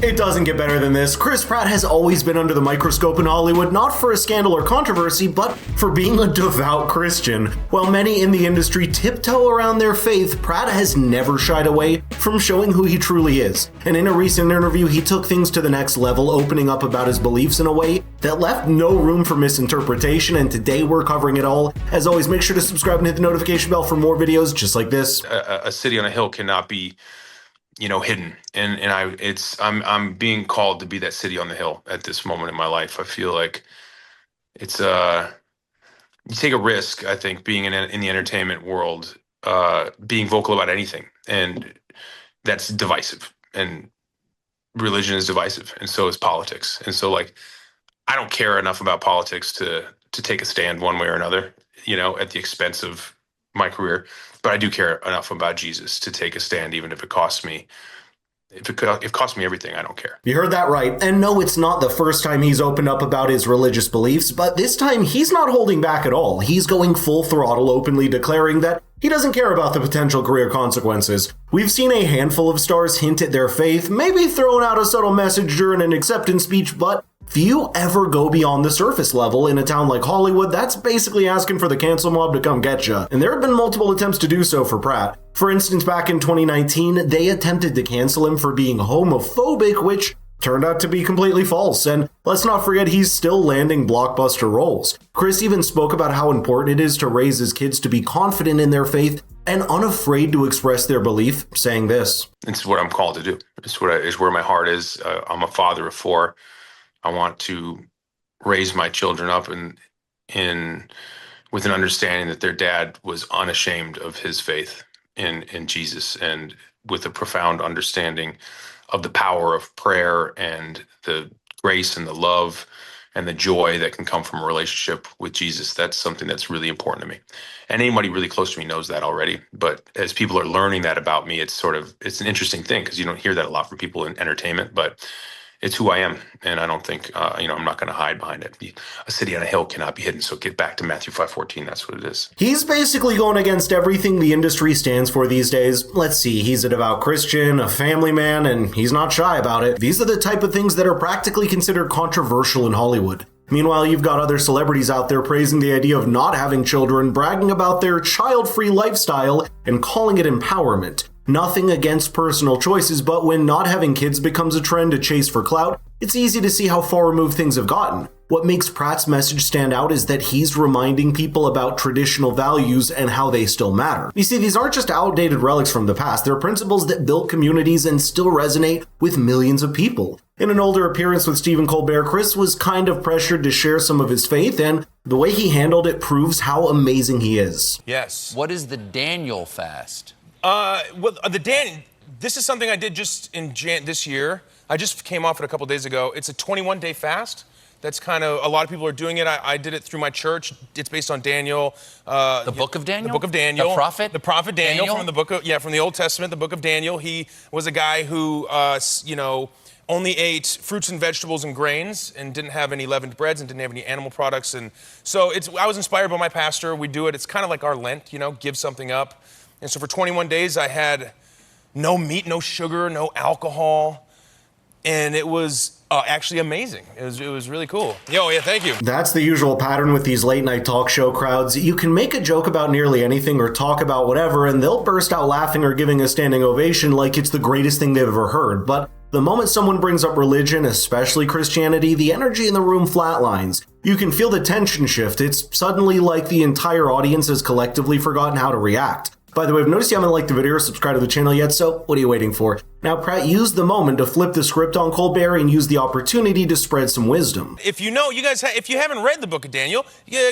It doesn't get better than this. Chris Pratt has always been under the microscope in Hollywood, not for a scandal or controversy, but for being a devout Christian. While many in the industry tiptoe around their faith, Pratt has never shied away from showing who he truly is. And in a recent interview, he took things to the next level, opening up about his beliefs in a way that left no room for misinterpretation, and today we're covering it all. As always, make sure to subscribe and hit the notification bell for more videos just like this. A city on a hill cannot be hidden, and I'm being called to be that city on the hill at this moment in my life. I feel like it's you take a risk, I think, being in the entertainment world, being vocal about anything, and that's divisive, and religion is divisive, and so is politics. And so, like, I don't care enough about politics to take a stand one way or another, at the expense of my career. But I do care enough about Jesus to take a stand, even if it costs me. If it costs me everything, I don't care. You heard that right. And no, it's not the first time he's opened up about his religious beliefs, but this time he's not holding back at all. He's going full throttle, openly declaring that he doesn't care about the potential career consequences. We've seen a handful of stars hint at their faith, maybe throwing out a subtle message during an acceptance speech, but few ever go beyond the surface level. In a town like Hollywood, that's basically asking for the cancel mob to come get ya. And there have been multiple attempts to do so for Pratt. For instance, back in 2019, they attempted to cancel him for being homophobic, which turned out to be completely false. And let's not forget, he's still landing blockbuster roles. Chris even spoke about how important it is to raise his kids to be confident in their faith and unafraid to express their belief, saying this. It's what I'm called to do. It's where my heart is. I'm a father of 4. I want to raise my children up in with an understanding that their dad was unashamed of his faith in Jesus, and with a profound understanding of the power of prayer and the grace and the love and the joy that can come from a relationship with Jesus. That's something that's really important to me. And anybody really close to me knows that already. But as people are learning that about me, it's an interesting thing, because you don't hear that a lot from people in entertainment, but it's who I am, and I don't think, I'm not going to hide behind it. A city on a hill cannot be hidden, so get back to Matthew 5:14. That's what it is. He's basically going against everything the industry stands for these days. Let's see, he's a devout Christian, a family man, and he's not shy about it. These are the type of things that are practically considered controversial in Hollywood. Meanwhile, you've got other celebrities out there praising the idea of not having children, bragging about their child-free lifestyle, and calling it empowerment. Nothing against personal choices, but when not having kids becomes a trend to chase for clout, it's easy to see how far removed things have gotten. What makes Pratt's message stand out is that he's reminding people about traditional values and how they still matter. You see, these aren't just outdated relics from the past, they're principles that built communities and still resonate with millions of people. In an older appearance with Stephen Colbert, Chris was kind of pressured to share some of his faith, and the way he handled it proves how amazing he is. Yes. What is the Daniel fast? This is something I did just in this year. I just came off it a couple days ago. It's a 21-day fast. That's kind of, a lot of people are doing it. I did it through my church. It's based on Daniel. The book of Daniel? The book of Daniel. The prophet? The prophet Daniel, from the book of, from the Old Testament, the book of Daniel. He was a guy who, only ate fruits and vegetables and grains and didn't have any leavened breads and didn't have any animal products. And so I was inspired by my pastor. We do it. It's kind of like our Lent, give something up. And so for 21 days, I had no meat, no sugar, no alcohol. And it was actually amazing. It was really cool. Yeah, thank you. That's the usual pattern with these late night talk show crowds. You can make a joke about nearly anything or talk about whatever, and they'll burst out laughing or giving a standing ovation like it's the greatest thing they've ever heard. But the moment someone brings up religion, especially Christianity, the energy in the room flatlines. You can feel the tension shift. It's suddenly like the entire audience has collectively forgotten how to react. By the way, I've noticed you haven't liked the video or subscribed to the channel yet, so what are you waiting for? Now, Pratt used the moment to flip the script on Colbert and use the opportunity to spread some wisdom. If you haven't read the book of Daniel,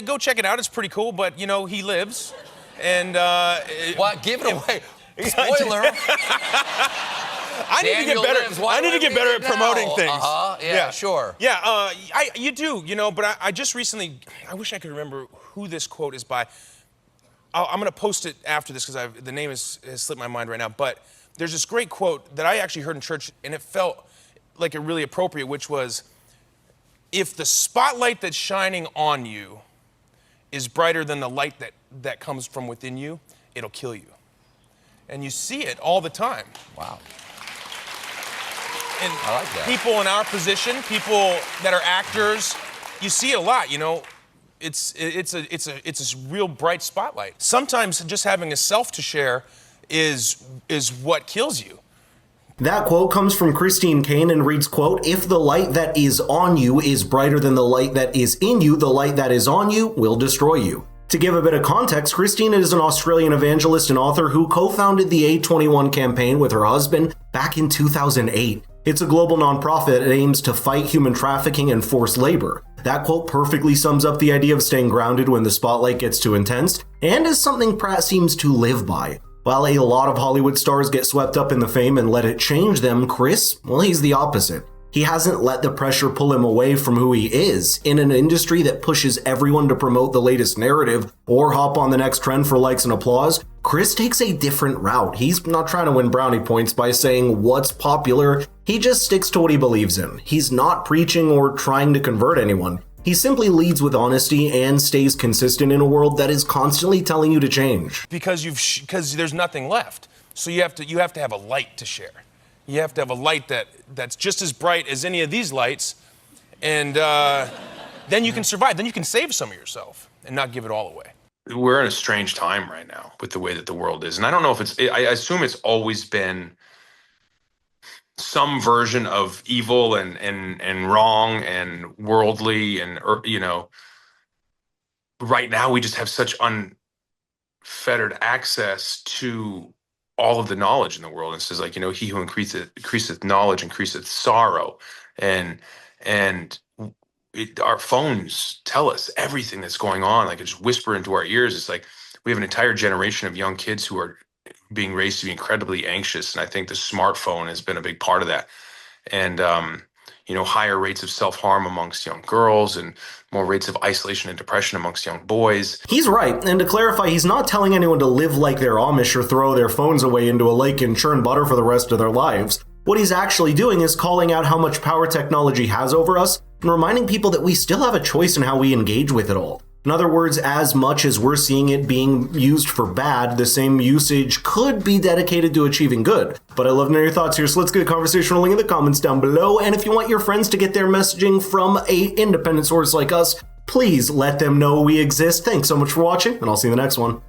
go check it out. It's pretty cool, but, he lives. And, What? Give it away. Spoiler. I need to get better at promoting things. Yeah, sure. Yeah, you do, but I just recently, I wish I could remember who this quote is by. I'm going to post it after this because the name has slipped my mind right now. But there's this great quote that I actually heard in church, and it felt like it really appropriate, which was, if the spotlight that's shining on you is brighter than the light that comes from within you, it'll kill you. And you see it all the time. Wow. And I like that. people in our position, people that are actors, you see it a lot, It's a real bright spotlight. Sometimes just having a self to share is what kills you. That quote comes from Christine Kane and reads, quote, "If the light that is on you is brighter than the light that is in you, the light that is on you will destroy you." To give a bit of context, Christine is an Australian evangelist and author who co-founded the A21 campaign with her husband back in 2008. It's a global nonprofit that aims to fight human trafficking and forced labor. That quote perfectly sums up the idea of staying grounded when the spotlight gets too intense, and is something Pratt seems to live by. While a lot of Hollywood stars get swept up in the fame and let it change them, Chris, well, he's the opposite. He hasn't let the pressure pull him away from who he is. In an industry that pushes everyone to promote the latest narrative or hop on the next trend for likes and applause, Chris takes a different route. He's not trying to win brownie points by saying what's popular. He just sticks to what he believes in. He's not preaching or trying to convert anyone. He simply leads with honesty and stays consistent in a world that is constantly telling you to change. Because there's nothing left. So you have to have a light to share. You have to have a light that's just as bright as any of these lights, and then you can survive. Then you can save some of yourself and not give it all away. We're in a strange time right now with the way that the world is, and I don't know if I assume it's always been some version of evil and wrong and worldly, and right now we just have such unfettered access to all of the knowledge in the world. And it says, like, he who increaseth knowledge increaseth sorrow, and our phones tell us everything that's going on, like, it's whisper into our ears. It's like we have an entire generation of young kids who are being raised to be incredibly anxious, and I think the smartphone has been a big part of that. And higher rates of self-harm amongst young girls, and more rates of isolation and depression amongst young boys. He's right, and to clarify, he's not telling anyone to live like they're Amish or throw their phones away into a lake and churn butter for the rest of their lives. What he's actually doing is calling out how much power technology has over us and reminding people that we still have a choice in how we engage with it all. In other words, as much as we're seeing it being used for bad, the same usage could be dedicated to achieving good. But I love to know your thoughts here, so let's get a conversation rolling in the comments down below. And if you want your friends to get their messaging from an independent source like us, please let them know we exist. Thanks so much for watching, and I'll see you in the next one.